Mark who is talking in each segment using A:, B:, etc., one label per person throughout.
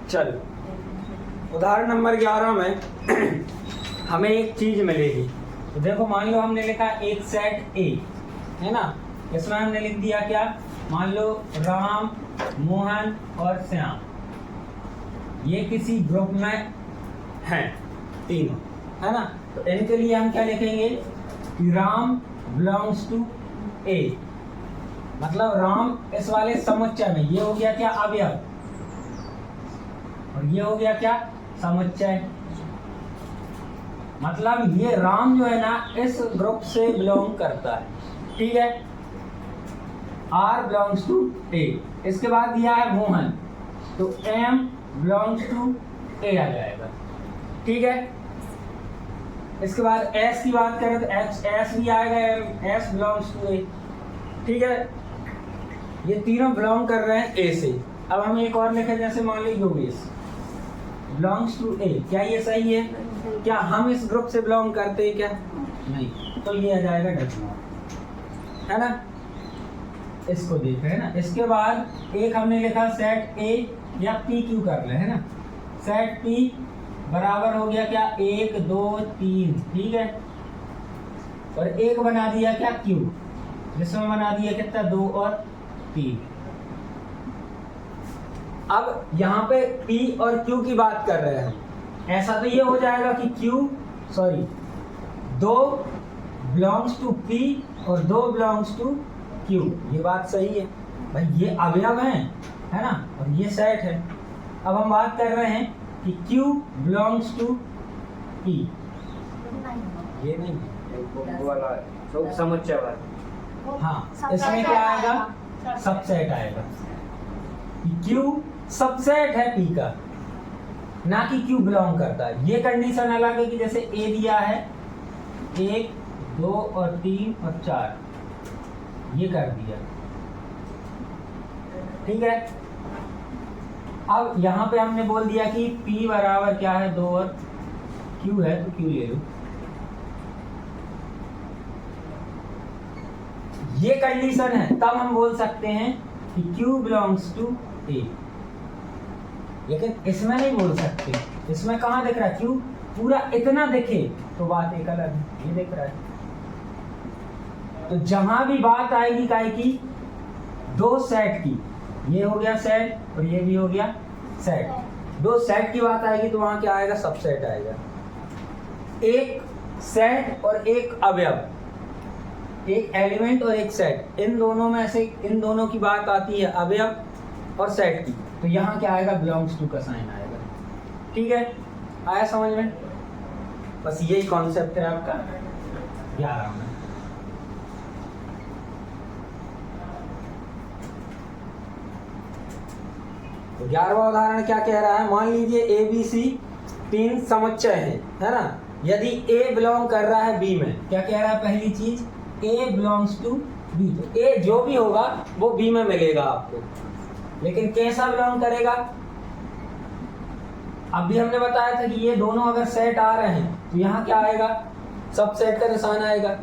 A: चल उदाहरण नंबर 11 में हमें एक चीज मिलेगी। तो देखो मान लो हमने लिखा एक सेट ए है ना, इसमें हमने लिख दिया क्या, मान लो राम, मोहन और श्याम, ये किसी ग्रुप में हैं तीनों, है ना। तो इनके लिए हम क्या लिखेंगे कि राम बिलोंग्स टू ए, मतलब राम इस वाले समुच्चय में, ये हो गया क्या अवयव और ये हो गया क्या समुच्चय, मतलब ये राम जो है ना इस ग्रुप से बिलोंग करता है, ठीक है। आर बिलोंग्स टू ए, इसके बाद दिया है मोहन, तो एम बिलोंग्स टू ए आ जाएगा, ठीक है। इसके बाद एस की बात करें तो एस भी आएगा, एस बिलोंग्स टू ए, ठीक है। ये तीनों बिलोंग कर रहे हैं ए से। अब हम एक और लिखें, जैसे मान लो योगेश बिलोंग्स टू ए, क्या ये सही है? क्या हम इस ग्रुप से बिलोंग करते हैं क्या? नहीं, तो ये आ जाएगा डब्ल्यू, है ना। इसको देख रहे हैं ना। इसके बाद एक हमने लिखा सेट ए या पी क्यू कर रहे हैं ना, सेट पी बराबर हो गया क्या 1 2 3, ठीक है। और एक बना दिया क्या क्यू, जिसमें बना दिया कितना 2 और 3। अब यहाँ पे P और Q की बात कर रहे हैं, ऐसा तो ये हो जाएगा कि दो बिलोंग्स टू P और दो बिलोंग्स टू Q, ये बात सही है भाई, ये अवयव हैं, है ना, और ये सेट है। अब हम बात कर रहे हैं कि Q बिलोंग्स टू P, ये नहीं
B: वाला तो समुच्चय वाला,
A: हाँ, इसमें क्या आएगा सबसेट आएगा। Q सबसेट है P का, ना कि Q बिलोंग करता है। ये कंडीशन अलग है कि जैसे A दिया है 1 2 और 3 और 4, ये कर दिया, ठीक है। अब यहाँ पे हमने बोल दिया कि P बराबर क्या है 2 और Q है, तो Q ले लो। ये कंडीशन है, तब हम बोल सकते हैं कि Q बिलोंग्स टू A, लेकिन इसमें नहीं बोल सकते। इसमें कहाँ दिख रहा है Q पूरा इतना दिखे तो बात एक अलग है, ये दिख रहा है। तो जहां भी बात आएगी काय की दो सेट की, ये हो गया सेट और ये भी हो गया सेट, दो सेट की बात आएगी तो वहां क्या आएगा सबसेट आएगा। एक सेट और एक अवयव, एक एलिमेंट और एक सेट, इन दोनों में से इन दोनों की बात आती है अवयव और सेट की, तो यहाँ क्या आएगा बिलोंग्स टू का साइन आएगा, ठीक है। आया समझ में? बस यही कॉन्सेप्ट है आपका 11 में। तो 11वां उदाहरण क्या कह रहा है, मान लीजिए ए बी सी 3 समुच्चय है ना। यदि ए बिलोंग कर रहा है बी में, क्या कह रहा है पहली चीज, ए बिलोंग्स टू बी, तो ए जो भी होगा वो बी में मिलेगा आपको, लेकिन कैसा बिलोंग करेगा। अभी हमने बताया था कि ये दोनों अगर सेट आ रहे हैं तो यहाँ क्या आएगा सब सेट का निशान आएगा,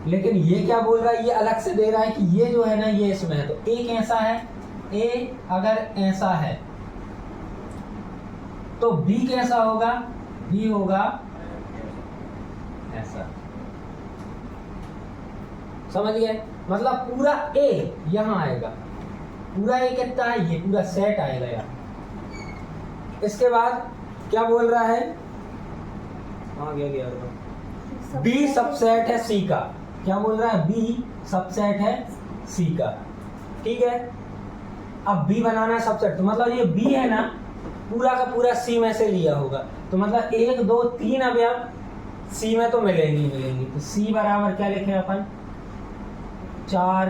A: लेकिन ये क्या बोल रहा है, ये अलग से दे रहा है कि ये जो है ना ये इसमें है, तो ए कैसा है, ए अगर ऐसा है तो बी कैसा होगा, बी होगा ऐसा, समझ गए। मतलब पूरा ए यहां आएगा, पूरा ए कितना है, ये पूरा सेट आएगा यहाँ। इसके बाद क्या बोल रहा है, बी सबसेट है सी का, क्या बोल रहा है, बी सबसेट है सी का, ठीक है। अब बी बनाना है सबसेट, तो मतलब ये बी है ना पूरा का पूरा सी में से लिया होगा, तो मतलब 1 2 3 अवयव सी में तो मिलेंगे, तो सी बराबर क्या लिखे अपन 4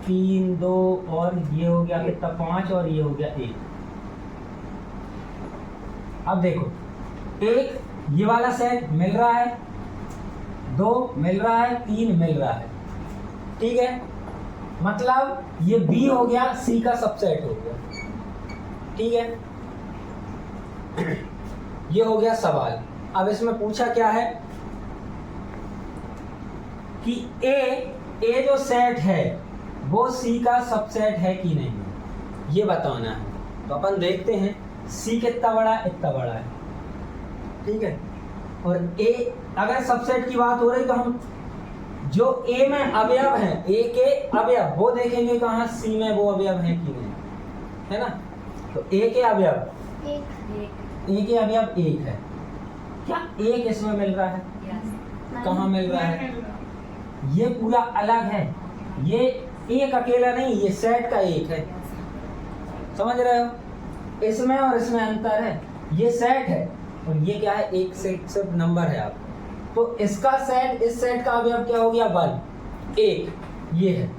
A: 3 2 और ये हो गया कितना 5 और ये हो गया 1। अब देखो एक ये वाला सेट मिल रहा है, 2 मिल रहा है, 3 मिल रहा है, ठीक है। मतलब ये बी हो गया सी का सबसेट हो गया, ठीक है। ये हो गया सवाल। अब इसमें पूछा क्या है कि ए जो सेट है वो सी का सबसेट है कि नहीं, ये बताना है। तो अपन देखते हैं सी कितना बड़ा है, इतना बड़ा है, ठीक है। और ए, अगर सबसेट की बात हो रही तो हम जो ए में अवयव हैं, ए के अवयव वो देखेंगे कहाँ, सी में वो अवयव हैं कि नहीं, है ना। तो ए के अवयव ए के अवयव एक है, क्या एक इसमें मिल रहा है, कहाँ मिल रहा है, ये पूरा अलग है, ये एक अकेला नहीं, ये सेट का एक है, समझ रहे हो। इसमें और इसमें अंतर है, ये सेट है और ये क्या है, एक सेट सिर्फ नंबर है आप। तो इसका सेट, इस सेट का अवयव क्या हो गया, 1 एक, ये है।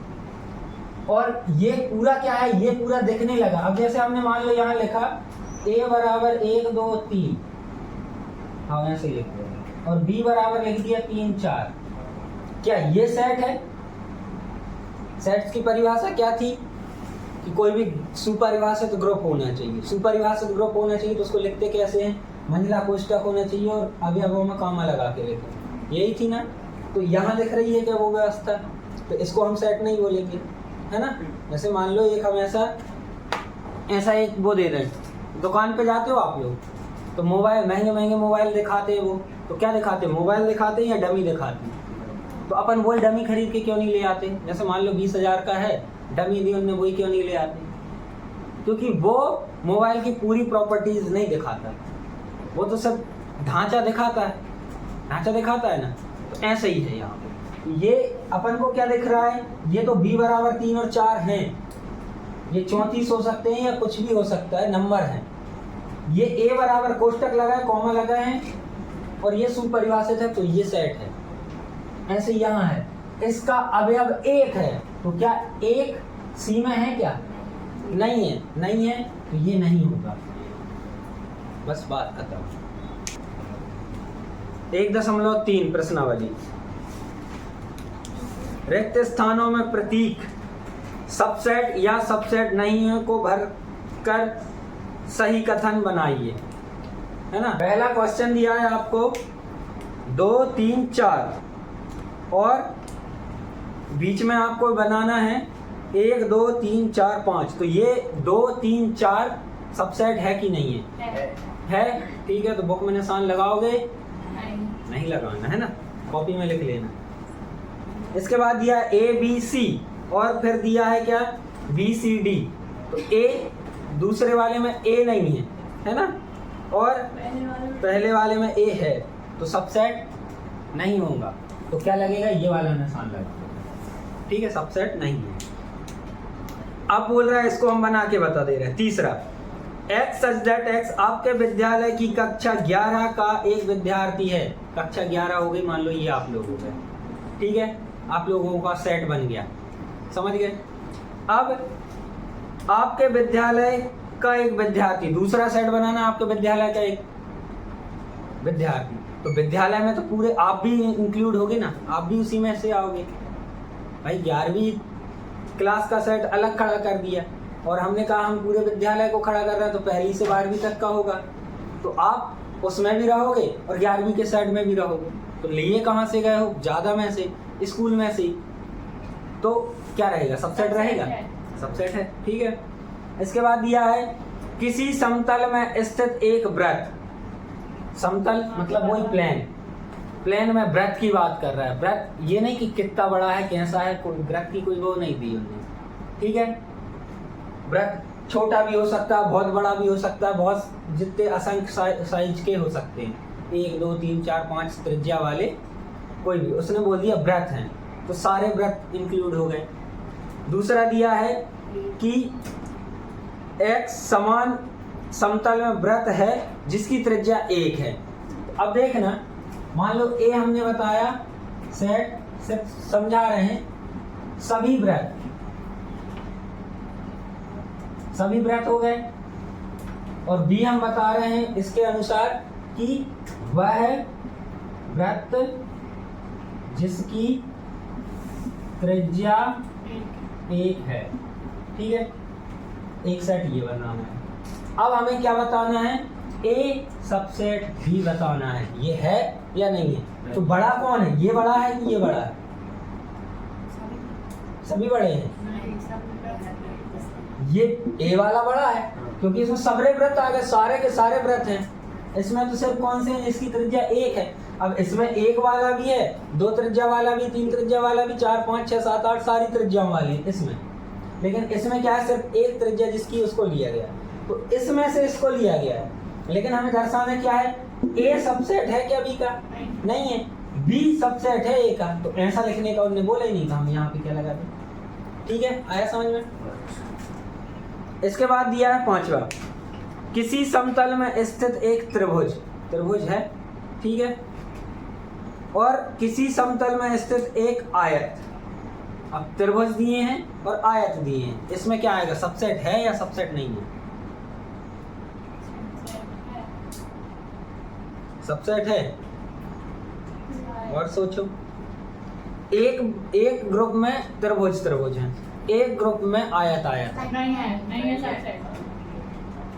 A: और ये पूरा क्या है, ये पूरा दिखने लगा। अब जैसे हमने मान लो यहाँ लिखा a बराबर 1 2 3, हाँ ऐसे लिख दिया, और b बराबर लिख दिया 3 4, क्या ये सेट है। सेट्स की परिभाषा क्या थी कि कोई भी सुपरिभाषित ग्रुप होना चाहिए, सुपरिभाषित ग्रुप होना चाहिए तो उसको लिखते कैसे हैं, मंजिला कोष्ठक होना चाहिए और अवयवों में कॉमा लगा के लिखें, यही थी ना। तो यहाँ लिख रही है क्या वो व्यवस्था, तो इसको हम सेट नहीं बोलेंगे, है ना। जैसे मान लो एक हम ऐसा एक वो दे दें, दुकान पे जाते हो आप लोग तो मोबाइल, महंगे महंगे मोबाइल दिखाते हैं, वो तो क्या दिखाते हैं, मोबाइल दिखाते हैं या डमी दिखाते हैं। तो अपन वही डमी खरीद के क्यों नहीं ले आते, जैसे मान लो 20,000 का है, डमी दी उनने, वही क्यों नहीं ले आते, क्योंकि वो मोबाइल की पूरी प्रॉपर्टीज नहीं दिखाता, वो तो सब ढांचा दिखाता है, ढांचा दिखाता है ना। तो ऐसे ही है यहाँ पे, ये अपन को क्या दिख रहा है, ये तो b बराबर 3 और 4 हैं, ये 34 हो सकते हैं या कुछ भी हो सकता है, नंबर है। ये a बराबर कोष्टक लगा है, कॉमा लगा है, और ये सुपरिभाषित है, तो ये सेट है। ऐसे यहाँ है, इसका अवयव 1 है, तो क्या 1 सी में है क्या, नहीं है, नहीं है, तो ये नहीं होगा, बस बात खत्म। 1.3 प्रश्नावली, रिक्त स्थानों में प्रतीक सबसेट या सबसेट नहीं है को भर कर सही कथन बनाइए, है ना। पहला क्वेश्चन दिया है आपको 2 3 4 और बीच में आपको बनाना है 1 2 3 4 5, तो ये 2 3 4 सबसेट है कि नहीं है, ठीक है। तो बुक में निशान लगाओगे, नहीं लगाना है ना, कॉपी में लिख लेना। इसके बाद दिया है A B C और फिर दिया है क्या B C D, तो A दूसरे वाले में A नहीं है ना, और पहले वाले में A है, तो सबसेट नहीं होगा, तो क्या लगेगा, ये वाला निशान लगेगा, ठीक है, सबसेट नहीं है। अब बोल रहा है, इसको हम बना के बता दे रहे हैं। तीसरा, x सच दैट x आपके विद्यालय की कक्षा 11 का एक विद्यार्थी है, कक्षा 11 हो गई, मान लो ये आप लोग हो गए, ठीक है, आप लोगों का सेट बन गया, समझ गए। अब आपके विद्यालय का एक विद्यार्थी, दूसरा सेट बनाना, आपके विद्यालय का एक विद्यार्थी, तो विद्यालय में तो पूरे आप भी इंक्लूड होगे ना, आप भी उसी में से आओगे भाई। 11वीं क्लास का सेट अलग खड़ा कर दिया और हमने कहा हम पूरे विद्यालय को खड़ा कर रहे हैं, तो पहली से 12वीं तक का होगा, तो आप उसमें भी रहोगे और 11वीं के सेट में भी रहोगे। तो लिए कहाँ से गए हो, ज़्यादा में से, स्कूल में से, तो क्या रहेगा, सबसेट रहेगा, सबसेट है, ठीक है। इसके बाद दिया है किसी समतल में स्थित एक वृत्त, समतल मतलब वही प्लेन, प्लेन में वृत्त की बात कर रहा है। वृत्त ये नहीं कि कितना बड़ा है, कैसा है, कोई वृत्त की कोई वो नहीं दी उन्होंने, ठीक है। वृत्त छोटा भी हो सकता है, बहुत बड़ा भी हो सकता है, बहुत जितने असंख्य साइज के हो सकते हैं, 1 2 3 4 5 त्रिज्या वाले कोई भी, उसने बोल दिया वृत्त हैं, तो सारे वृत्त इंक्लूड हो गए। दूसरा दिया है कि x समान समतल में वृत्त है जिसकी त्रिज्या 1 है। अब देखना, मान लो A हमने बताया सेट, सिर्फ समझा रहे हैं, सभी वृत्त हो गए, और B हम बता रहे हैं इसके अनुसार कि वह वृत्त जिसकी त्रिज्या 1 है, ठीक है, एक सेट ये बनाना है। अब हमें क्या बताना है, A सबसेट B बताना है, ये है या नहीं है। तो बड़ा कौन है, ये बड़ा है कि ये बड़ा है, सभी बड़े हैं, ये ए वाला बड़ा है क्योंकि इसमें सबरे वृत्त आ गए, सारे के सारे वृत्त हैं। इसमें तो सिर्फ कौन से हैं, इसकी त्रिज्या 1 है। अब इसमें 1 वाला भी है, 2 त्रिज्या वाला भी, 3 त्रिज्या वाला भी, 4 5 6 7 8 सारी त्रिज्या वाली है इसमें। लेकिन इसमें क्या है, सिर्फ 1 त्रिज्या जिसकी उसको लिया गया, तो इसमें से इसको लिया गया है। लेकिन हमें दर्शाना क्या है, ए सबसेट है क्या बी का? नहीं है। बी सबसेट है ए का, तो ऐसा लिखने का उन्होंने बोला ही नहीं था, हम यहाँ पे क्या लगा दें। ठीक है, आया समझ में? इसके बाद दिया है 5वां, किसी समतल में स्थित एक त्रिभुज, त्रिभुज है, ठीक है, और किसी समतल में स्थित एक आयत। अब त्रिभुज दिए हैं और आयत दिए हैं, इसमें क्या आएगा, सबसेट है या सबसेट नहीं है? सबसेट है। और सोचो, एक ग्रुप में त्रिभुज है, एक ग्रुप में आयत है।
C: नहीं है सबसेट।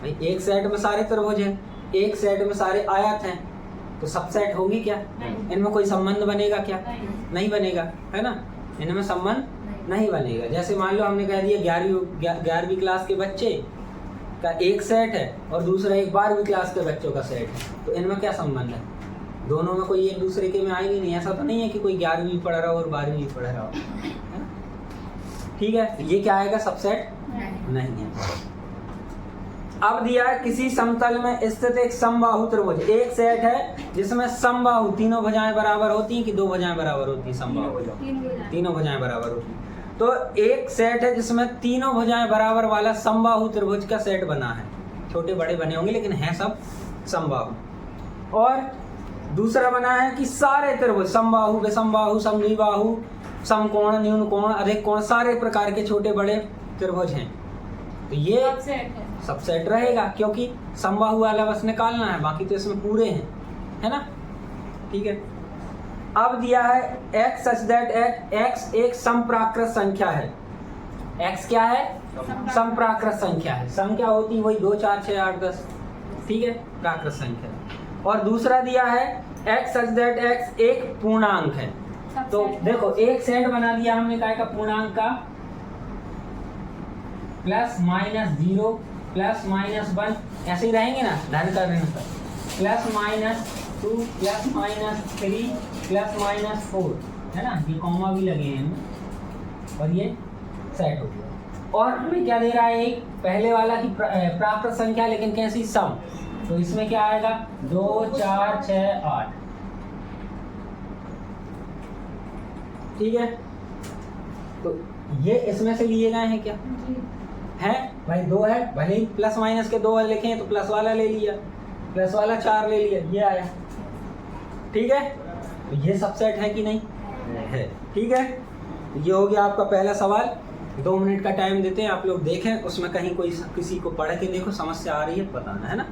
A: भाई एक सेट में सारे त्रिभुज हैं, एक सेट में सारे आयत हैं, तो सबसेट होगी क्या? इनमें कोई संबंध बनेगा क्या? नहीं बनेगा, है ना, इनमें संबंध नहीं बनेगा। जैसे मान लो हमने कह दिया 11वीं क्लास के बच्चे का एक सेट है और दूसरा एक 12वीं क्लास के बच्चों का सेट है, तो इनमें क्या संबंध है? दोनों में कोई एक दूसरे के में आएंगे नहीं। ऐसा तो नहीं है कि कोई 11वीं पढ़ रहा हो और 12वीं पढ़ रहा हो, ठीक है, ये क्या आएगा, सबसेट नहीं है। अब दिया है किसी समतल में स्थित एक समबाहु त्रिभुज, एक सेट है जिसमें समबाहु, तीनों भुजाएं बराबर होती हैं कि 2 भुजाएं बराबर होती हैं? समबाहु तीनों भुजाएं बराबर होती हैं। तो एक सेट है जिसमें तीनों भुजाएं बराबर वाला समबाहु त्रिभुज का सेट बना है। छोटे बड़े बने होंगे लेकिन हैं सब समबाहु। और दूसरा बना है कि सारे त्रिभुज, समबाहु, विषमबाहु, समद्विबाहु, समकोण, न्यून कोण, अधिक कोण, सारे प्रकार के छोटे बड़े त्रिभुज हैं, तो ये सबसेट रहेगा, क्योंकि समबाहु वाला बस निकालना है, बाकी तो इसमें पूरे हैं, है ना, ठीक है। अब दिया है x such that x एक समप्राकृत संख्या है। x क्या है? समप्राकृत संख्या है। सम क्या होती है? वही 2 4 6 8 10, ठीक है, प्राकृत संख्या। और दूसरा दिया है x such that x एक पूर्णांक है। तो देखो एक सेट बना दिया हमने काय का, पूर्णांक का, +-0 +-1 ऐसे ही रहेंगे ना, धन का ऋण का, +-2 +-3 +-4, है ना, ये कॉमा भी लगे हैं और ये सेट हो गया। और हमें क्या दे रहा है, एक पहले वाला की प्राकृत संख्या, लेकिन कैसी, सम, तो इसमें क्या आएगा, 2 4 6 8, ठीक है। तो ये इसमें से लिए गए हैं क्या? है भाई, 2 है, भले ही प्लस माइनस के 2 लिखे हैं तो प्लस वाला ले लिया, प्लस वाला 4 ले लिया, ये आया, ठीक है। तो ये सबसेट है कि नहीं है, ठीक है। ये हो गया आपका पहला सवाल। 2 मिनट का टाइम देते हैं, आप लोग देखें, उसमें कहीं कोई किसी को पढ़ के देखो, समस्या आ रही है बताना, है ना।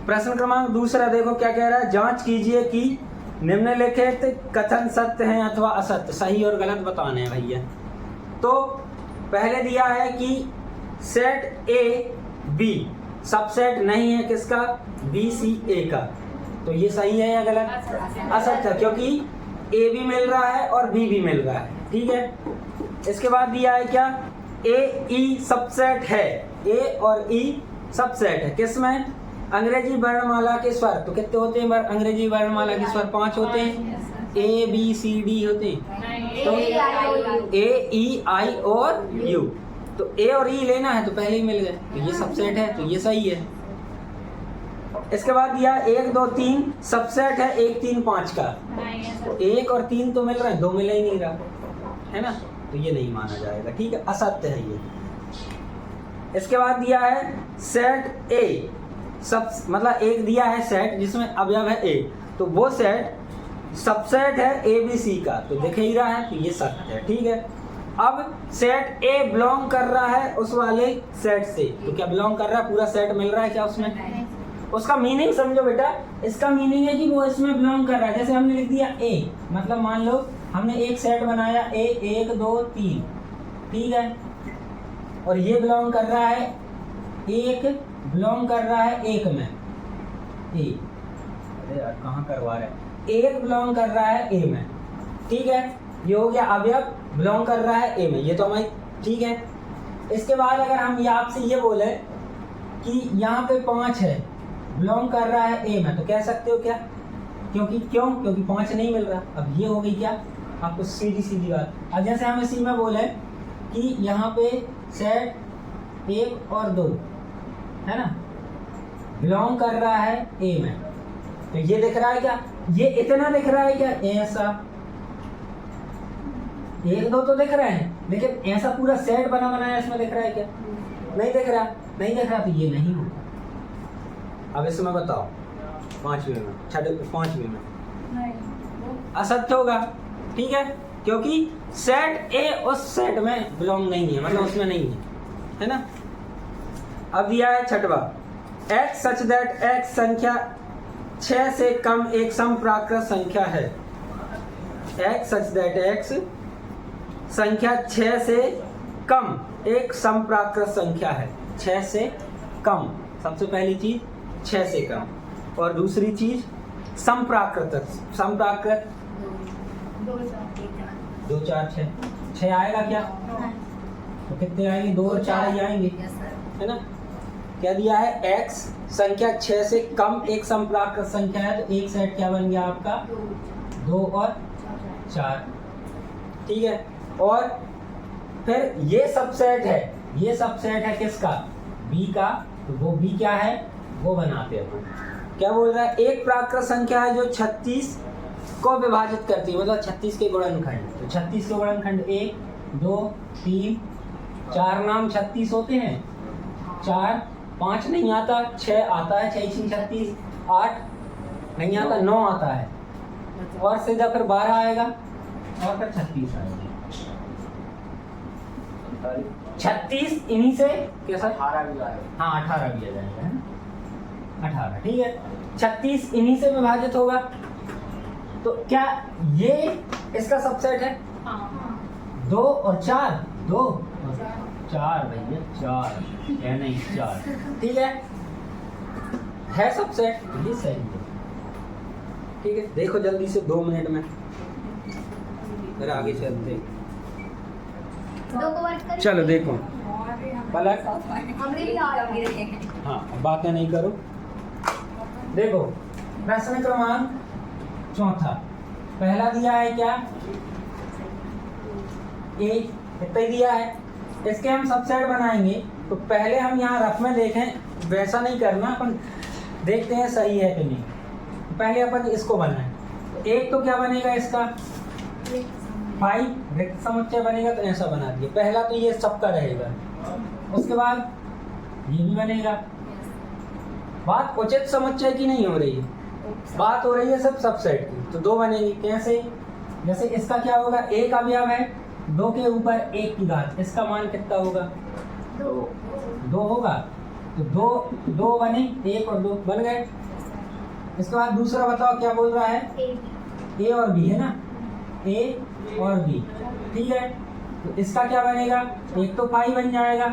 A: प्रश्न क्रमांक दूसरा देखो क्या कह रहा है, जांच कीजिए कि निम्नलिखित कथन सत्य हैं अथवा असत्य, सही और गलत बताने हैं भैया। तो पहले दिया है कि सेट ए बी सबसेट नहीं है किसका, बी सी ए का, तो ये सही है या गलत? असत्य, क्योंकि ए भी मिल रहा है और बी भी मिल रहा है, ठीक है। इसके बाद दिया है क्या, ए ई सबसेट है, ए और ई सबसेट है, किसमें, अंग्रेजी वर्णमाला के स्वर। तो कितने होते हैं अंग्रेजी वर्णमाला के स्वर? 5 होते हैं, ए बी सी डी होते हैं, तो ए ई आई और यू, तो ए और ई लेना है तो पहले ही मिल गए, तो ये सबसेट है, तो ये सही है। इसके बाद दिया 1 2 3 सबसेट है 1 3 5 का, तो 1 और 3 तो मिल रहे हैं, 2 मिल ही नहीं रहा, है ना, तो ये नहीं माना जाएगा, ठीक है, असत्य है ये। इसके बाद दिया है सेट ए सब, मतलब एक दिया है सेट जिसमें अवयव है ए, तो वो सेट सबसेट है ए बी सी का, तो दिख ही रहा है, तो ये सत्य है, ठीक है। अब सेट ए बिलोंग कर रहा है उस वाले सेट से, तो क्या बिलोंग कर रहा है, पूरा सेट मिल रहा है क्या उसमें? उसका मीनिंग समझो बेटा, इसका मीनिंग है कि वो इसमें बिलोंग कर रहा है। जैसे हमने लिख दिया ए, मतलब मान लो हमने एक सेट बनाया ए 1 2 3, ठीक है, और ये बिलोंग कर रहा है, एक बिलोंग कर रहा है 1 में, ए, अरे यार कहाँ करवा रहे हैं, 1 बिलोंग कर रहा है ए में, ठीक है, ये हो गया अवयव बिलोंग कर रहा है ए में, ये तो हमारी ठीक है। इसके बाद अगर हम ये आपसे ये बोले कि यहाँ पे 5 है, बिलोंग कर रहा है ए में, तो कह सकते हो क्या? क्योंकि 5 नहीं मिल रहा। अब ये हो गई क्या आपको सीधी सीधी बात। अब जैसे हम इसी में बोले कि यहाँ पे सेट 1 और 2 है ना, बिलोंग कर रहा है ए में, तो ये दिख रहा है क्या? ये इतना दिख रहा है क्या? ऐसा 1 2 तो दिख रहे हैं, लेकिन ऐसा पूरा सेट बना बनाया इसमें दिख रहा है क्या? नहीं दिख रहा, नहीं दिख रहा, तो ये नहीं होगा। अब इसमें बताओ 5वें में, 5वें में
C: नहीं,
A: असत्य होगा, ठीक है, क्योंकि सेट ए उस सेट में बिलोंग नहीं है, मतलब उसमें नहीं है ना। अब दिया है 6वां, x सच दैट x संख्या 6 से कम एक समप्राकृत संख्या है। x सच दैट x संख्या 6 से कम एक समप्राकृत संख्या है। 6 से कम, सबसे पहली चीज 6 से कम, और दूसरी चीज समप्राकृत। समप्राकृत 2 4 6 आएगा क्या? तो कितने आएंगे? 2 और 4 ही आएंगे, है ना। क्या दिया है? x संख्या 6 से कम एक समप्राकृत संख्या है, तो एक सेट क्या बन गया आपका? 2 और 4, ठीक है। और फिर ये सबसेट है, ये सबसेट है किसका? b का, तो वो b क्या है वो बनाते हैं। क्या बोल रहा है? एक प्राकृत संख्या है जो 36 को विभाजित करती है, मतलब 36 के गुणनखंड। तो 36 के गुणनखंड 1 2 3 4 नाम 36 होते हैं, 4 5 नहीं आता, 6 आता है, 6 36, 8 नहीं आता, 9 आता है, और सीधा फिर 12 आएगा, और फिर 36 आएगा। 36 इन्हीं से कैसा?
B: 18 भी आएगा।
A: हाँ 18 भी आ जाएगा, है ना, 18, ठीक है। 36 इन्हीं से विभाजित होगा, तो क्या ये इसका सबसेट है?
C: हाँ,
A: 2 और 4, 2 और 4 भैया, 4 है नहीं 4, ठीक है सबसेट, ये सही है, ठीक है। देखो जल्दी से 2 मिनट में, फिर आगे चलते हैं। चलो देखो पलक, हाँ बातें नहीं करो। देखो प्रश्न क्रमांक 4, पहला दिया है क्या? ए, इतना ही दिया है। इसके हम सबसेट बनाएंगे, तो पहले हम यहाँ रफ में देखें, वैसा नहीं करना, अपन देखते हैं सही है कि नहीं। पहले अपन इसको बनाएं, तो एक तो क्या बनेगा इसका? 5 रिक्त समुच्चय बनेगा, तो ऐसा बना दिए। पहला तो ये सबका रहेगा, उसके बाद ये भी बनेगा। बात उचित समुच्चय की नहीं हो रही है, बात हो रही है सब सबसेट की। तो 2 बनेगी, कैसे? जैसे इसका क्या होगा? एक अवयव है, 2 के ऊपर 1 की घात, इसका मान कितना होगा? 2 होगा, तो 2 बने, 1 और 2 बन गए। इसके बाद दूसरा बताओ क्या बोल रहा है? ए और बी, है ना, ए और बी, ठीक है। तो इसका क्या बनेगा? एक तो 5 बन जाएगा,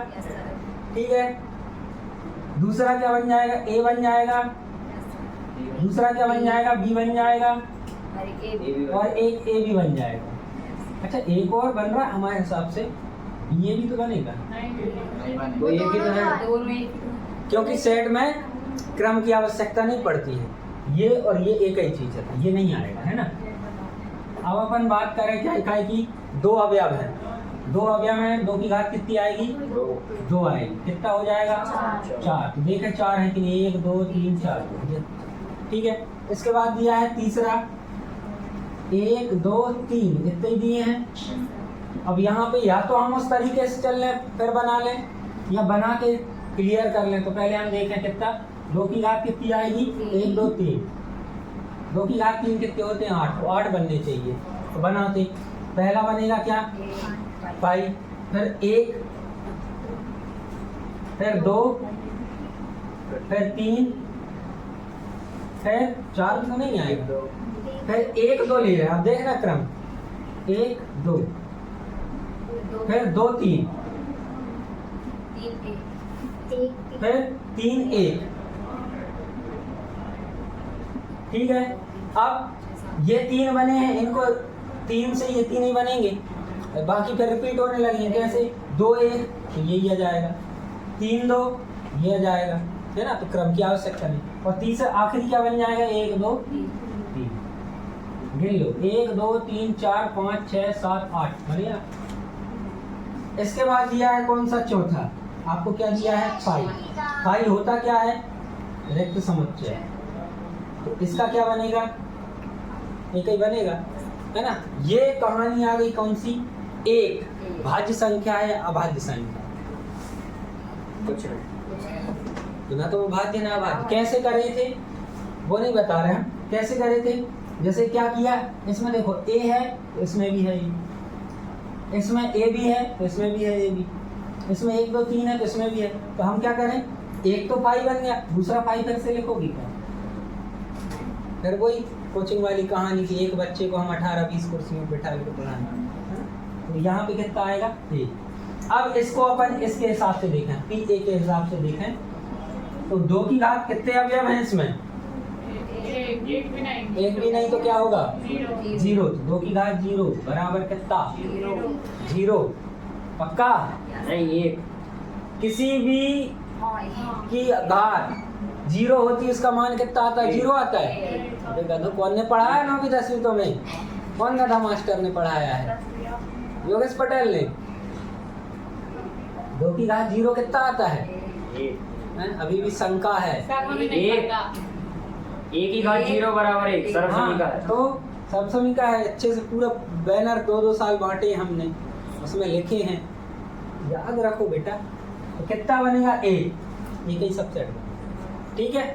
A: ठीक है। दूसरा क्या बन जाएगा? ए बन जाएगा, दूसरा क्या बन जाएगा? बी बन जाएगा, और एक ए भी बन जाएगा। अच्छा एक और बन रहा है हमारे हिसाब से, ये भी तो बनेगा,
B: वो एक ही तो है,
A: क्योंकि सेट में क्रम की आवश्यकता नहीं पड़ती है। ये और ये एक ही चीज है, ये नहीं आएगा, है ना। अब अपन बात करें क्या इकाई की? 2 अवयव है, 2 अवयव है, 2 की घात कितनी आएगी? 2 आएगी, कितना हो जाएगा? 4। तो देखें 4 है कि नहीं? 1 2 3 4, ठीक है। इसके बाद दिया है तीसरा, 1 2 3, इतने ही दिए हैं। अब यहाँ पे या तो हम उस तरीके से चल लें फिर बना लें, या बना के क्लियर कर लें। तो पहले हम देखें कितना, 2 की घात कितनी आएगी? 1 2 3, 2 की घात 3 कितने होते हैं? 8, तो 8 बनने चाहिए। तो बनाते, पहला बनेगा क्या? 5, फिर 1, फिर 2, फिर 3, फिर 4 तो नहीं आएगा, फिर 1 2 ले रहे हैं। अब देखना क्रम, 1 2, फिर 2 3, फिर 3 1, ठीक है। अब ये 3 बने हैं, इनको 3 से ये 3 ही बनेंगे, बाकी फिर रिपीट होने लगेंगे। कैसे 2 1 तो यही आ जाएगा, 3 2 ये आ जाएगा, है ना। तो क्रम की आवश्यकता नहीं। और तीसरा आखिरी क्या बन जाएगा, 1 2 3। गिन लो, 1 2 3 4 5 6 7 8 बढ़िया। इसके बाद दिया है कौन सा, चौथा आपको क्या दिया है, फाई। फाई होता क्या है, रिक्त समुच्चय। तो इसका क्या बनेगा, एक ही बनेगा, है ना। ये कहानी आ गई कौन सी, एक भाज्य संख्या है या अभाज्य संख्या, कुछ नहीं, तो ना तो वो भाज्य ना अभाज्य। कैसे कर रहे थे वो नहीं बता रहे हम, कैसे करे थे। जैसे क्या किया, इसमें देखो ए है तो इसमें भी है ए, इसमें ए भी है तो इसमें भी है ए भी, इसमें 1 2 3 है तो इसमें भी है। तो हम क्या करें, एक तो पाई बन गया, दूसरा पाई फिर से लिखोगी क्या, फिर वही कोचिंग वाली कहानी की, एक बच्चे को हम 18-20 कुर्सी में बिठा के पढ़ाना। तो यहाँ पे कितना आएगा, ए। अब इसको अपन इसके हिसाब से देखें, पी ए के हिसाब से देखें, तो 2 की घात कितने अवयव हैं इसमें, एक भी नहीं तो क्या होगा, 0। तो 2 की घात 0 बराबर कितना, 0। पक्का नहीं, 1। किसी भी की घात 0 होती है, उसका मान कितना आता है, 0 आता है। गधो कौन ने पढ़ाया है 9वीं 10वीं तो में, कौन गधा मास्टर ने पढ़ाया है, योगेश पटेल ने। 2 की घात 0 कितना आता है, अभी भी शंका है,
B: 1 की घात 0 बराबर 1 सर्वसमीका है।
A: तो सर्वसमीका है, अच्छे से पूरा बैनर 2-2 साल बांटे हमने, उसमें लिखे हैं, याद रखो बेटा। तो कितना बनेगा, एक ही सबसेट, ठीक है।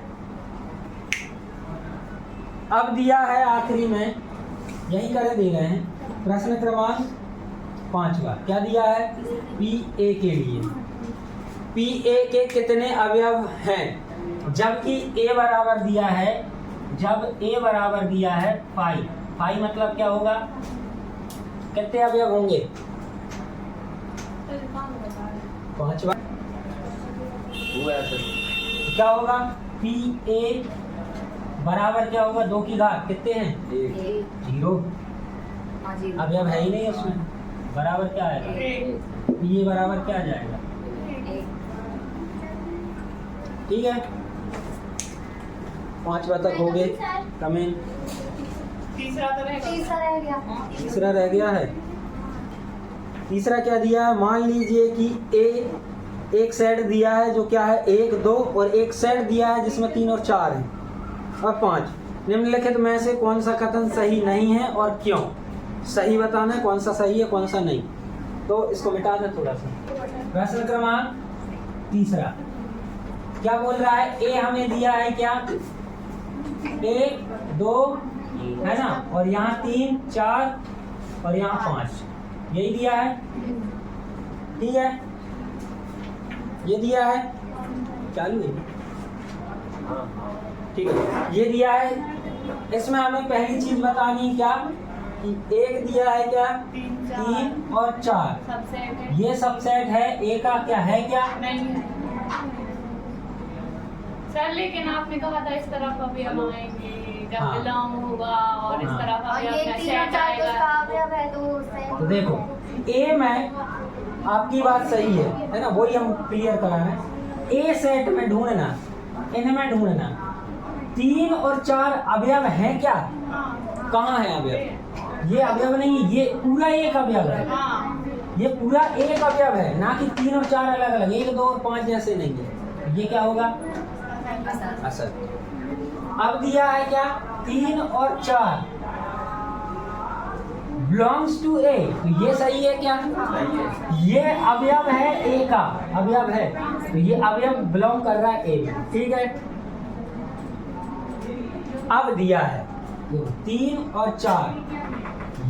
A: अब दिया है आखिरी में, यही करे दे रहे हैं, प्रश्न क्रमांक 5वां क्या दिया है, पी ए के लिए, पी ए के कितने अवयव हैं, जबकि ए बराबर दिया है, जब ए बराबर दिया है फाई, फाई मतलब क्या होगा, कितने अवयव होंगे, 5वां क्या होगा, पी ए बराबर क्या होगा, 2 की घात कितने हैं, 0। अवयव है ही नहीं उसमें, बराबर क्या आएगा, पी ए बराबर क्या आ जाएगा, ठीक है। 5वां तक हो गए, कमेंट।
C: तीसरा
A: रह गया है। तीसरा क्या दिया है, मान लीजिए कि ए एक सेट दिया है जो क्या है 1 2, और एक सेट दिया है जिसमें 3 और 4 है और 5। निम्नलिखित में से कौन सा कथन सही नहीं है और क्यों, सही बताना है कौन सा सही है कौन सा नहीं। तो इसको मिटा दें थोड़ा सा। प्रश्न क्रमांक 3 क्या बोल रहा है, ए हमें दिया है क्या, 1 2 है ना, और यहाँ 3 4 और यहाँ 5, यही दिया है, ठीक है। ये दिया है, चालू है, ठीक है, ये दिया है। इसमें हमें पहली चीज बतानी है क्या, कि 1 दिया है क्या, 3 और 4, ये सबसेट है, ए का क्या है, क्या
C: नहीं है सर, लेकिन आपने कहा था इस तरफ अवयव आएंगे जब बिलोंग होगा, और इस तरफ अवयव सेट आएगा।
A: तो देखो ए में आपकी बात सही है ना, वही हम क्लियर करा रहे हैं। ए सेट में ढूंढना, इनमें ढूंढना 3 और 4 अवयव है क्या, कहाँ है अवयव, ये अवयव नहीं, ये पूरा एक अवयव है, ये पूरा एक अवयव है, ना कि 3 और 4 अलग अलग, 1 2 और 5 जैसे नहीं है। ये क्या होगा, असर। अब दिया है क्या, 3 और 4 बिलोंग्स टू ए, तो ये सही है क्या, ये अवयव है ए का, अवयव है, तो ये अवयव बिलोंग कर रहा है ए में, ठीक है। अब दिया है 3 और 4,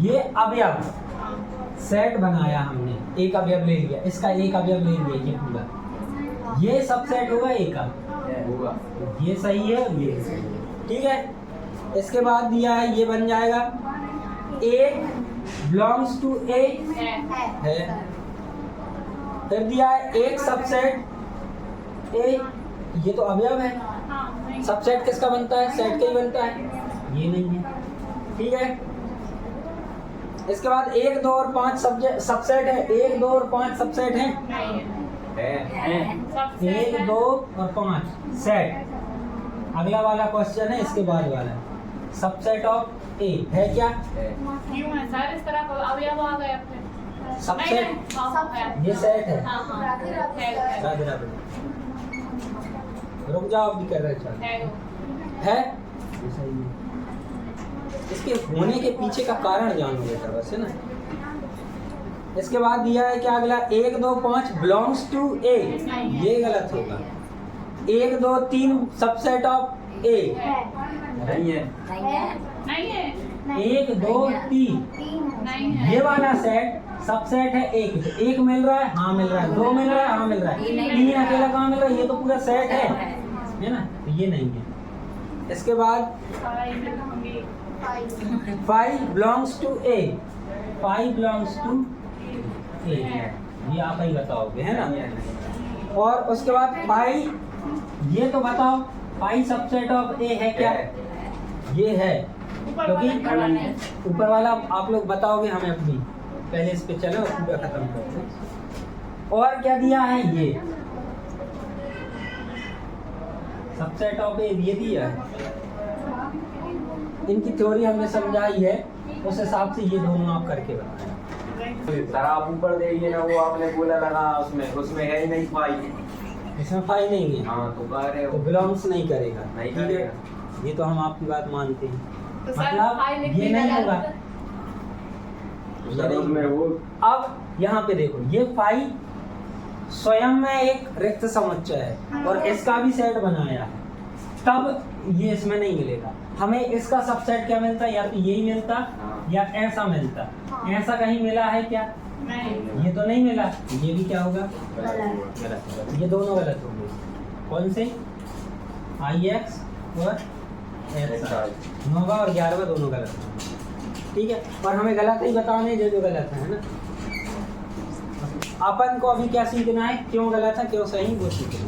A: ये अवयव सेट बनाया हमने, एक अवयव ले लिया, इसका एक अवयव ले लिया, ये पूरा, ये सब सेट होगा ए का, ये सही है, ये सही है, ठीक है। इसके बाद दिया है, ये बन जाएगा ए बिलोंग्स टू ए है, फिर दिया है एक सबसेट ए, ये तो अवयव है, सबसेट किसका बनता है, सेट का ही बनता है, ये नहीं है, ठीक है। इसके बाद 1 2 और 5 सबसेट है। 1 2 और 5 सबसेट है।
C: नहीं
B: है
A: 1 2 और 5 सेट। अगला वाला क्वेश्चन है इसके बाद वाला, सबसेट ऑफ ए है क्या?
C: क्यों है सर इस तरह का अवयव आ गए अपने
A: सबसेट
C: नहीं,
A: ये सेट है।
C: हाँ, हाँ, है।
A: राधे राधे। रुक जाओ, अब भी कर रहे हैं।
C: है वो।
A: है ये सही है। इसके होने के पीछे का कारण जानो बेटा, बस है ना। इसके बाद दिया है क्या अगला, 1 2 5 बिलोंग्स टू ए, ये गलत होगा। 1 2 3 सबसेट ऑफ ए,
B: नहीं है
C: नहीं है
A: 1 2 3
C: नहीं है
A: ये वाला सेट सबसेट है एक। तो एक मिल रहा है, हाँ मिल रहा है। 2 मिल रहा है, हाँ मिल रहा है। 3 अकेला कहाँ मिल रहा है? ये तो पूरा सेट है ना, तो ये नहीं है। इसके बाद 5 belongs to A, 5 belongs to A, ये आप ही बताओगे है ना। और उसके बाद 5, ये तो बताओ 5 सबसेट ऑफ ए है क्या? ये है, क्योंकि ऊपर वाला आप लोग बताओगे, हमें अपनी पहले इस पे चलो पूरा खत्म करते हैं। और क्या दिया है, ये सबसेट ऑफ ए ये दिया है। इनकी थ्योरी हमने समझाई है, उस हिसाब से ये दोनों आप करके बताएं।
B: सर आप ऊपर देखिए ना, वो आपने बोला लगा उसमें है ही नहीं पाई।
A: इसमें 5 नहीं है,
B: हाँ तो कह रहे
A: तो
B: हो
A: बिलोंग्स नहीं करेगा।
B: नहीं
A: ठीक है,
B: करेगा।
A: ये तो हम आपकी बात मानते हैं।
C: तो सर,
A: मतलब
C: फाइल लिखने
A: ये नहीं
C: का
A: होगा।
B: सर उसमें वो
A: अब यहाँ पे देखो, ये 5 स्वयं में एक रिक्त समुच्चय है और इसका भी सेट बनाया है, तब ये इसमें नहीं मिलेगा। हमें इसका सबसेट क्या मिलता, या तो यही मिलता या ऐसा मिलता। ऐसा कहीं मिला है क्या?
C: नहीं
A: ये तो नहीं मिला, ये भी क्या होगा? गलत। ये दोनों गलत होंगे। कौन से? IX और XI, 9वां और 11वां दोनों गलत होंगे। ठीक है, और हमें गलत ही बताने जो गलत है ना। अपन को अभी क्या सीखना है, क्यों गलत है क्यों सही, वो सीखना है,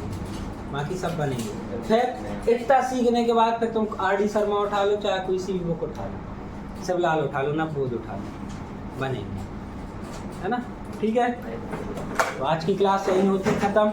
A: बाकी सब बनेंगे। फिर इतना सीखने के बाद फिर तुम RD शर्मा उठा लो, चाहे कोई सी भी बुक उठा लो, शिवलाल उठा लो, नवबोध उठा लो, बनेंगे, है ना। ठीक है, तो आज की क्लास यही होती खत्म।